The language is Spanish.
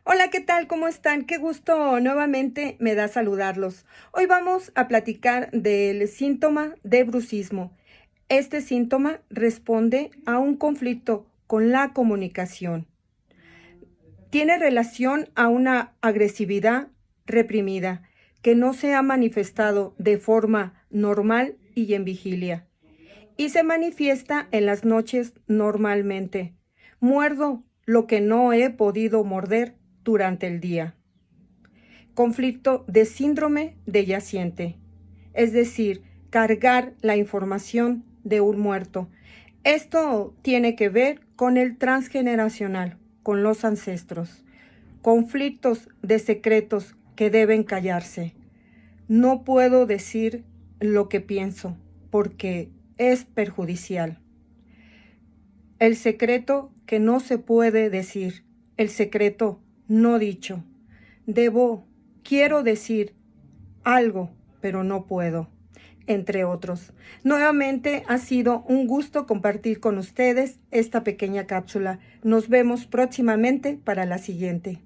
Hola, ¿qué tal? ¿Cómo están? Qué gusto nuevamente me da saludarlos. Hoy vamos a platicar del síntoma de brucismo. Este síntoma responde a un conflicto con la comunicación. Tiene relación a una agresividad reprimida que no se ha manifestado de forma normal y en vigilia, y se manifiesta en las noches normalmente. Muerdo lo que no he podido morder durante el día. Conflicto de síndrome de yaciente, es decir, cargar la información de un muerto. Esto tiene que ver con el transgeneracional, con los ancestros. Conflictos de secretos que deben callarse. No puedo decir lo que pienso porque es perjudicial. El secreto que no se puede decir, el secreto no dicho. Quiero decir algo, pero no puedo, entre otros. Nuevamente ha sido un gusto compartir con ustedes esta pequeña cápsula. Nos vemos próximamente para la siguiente.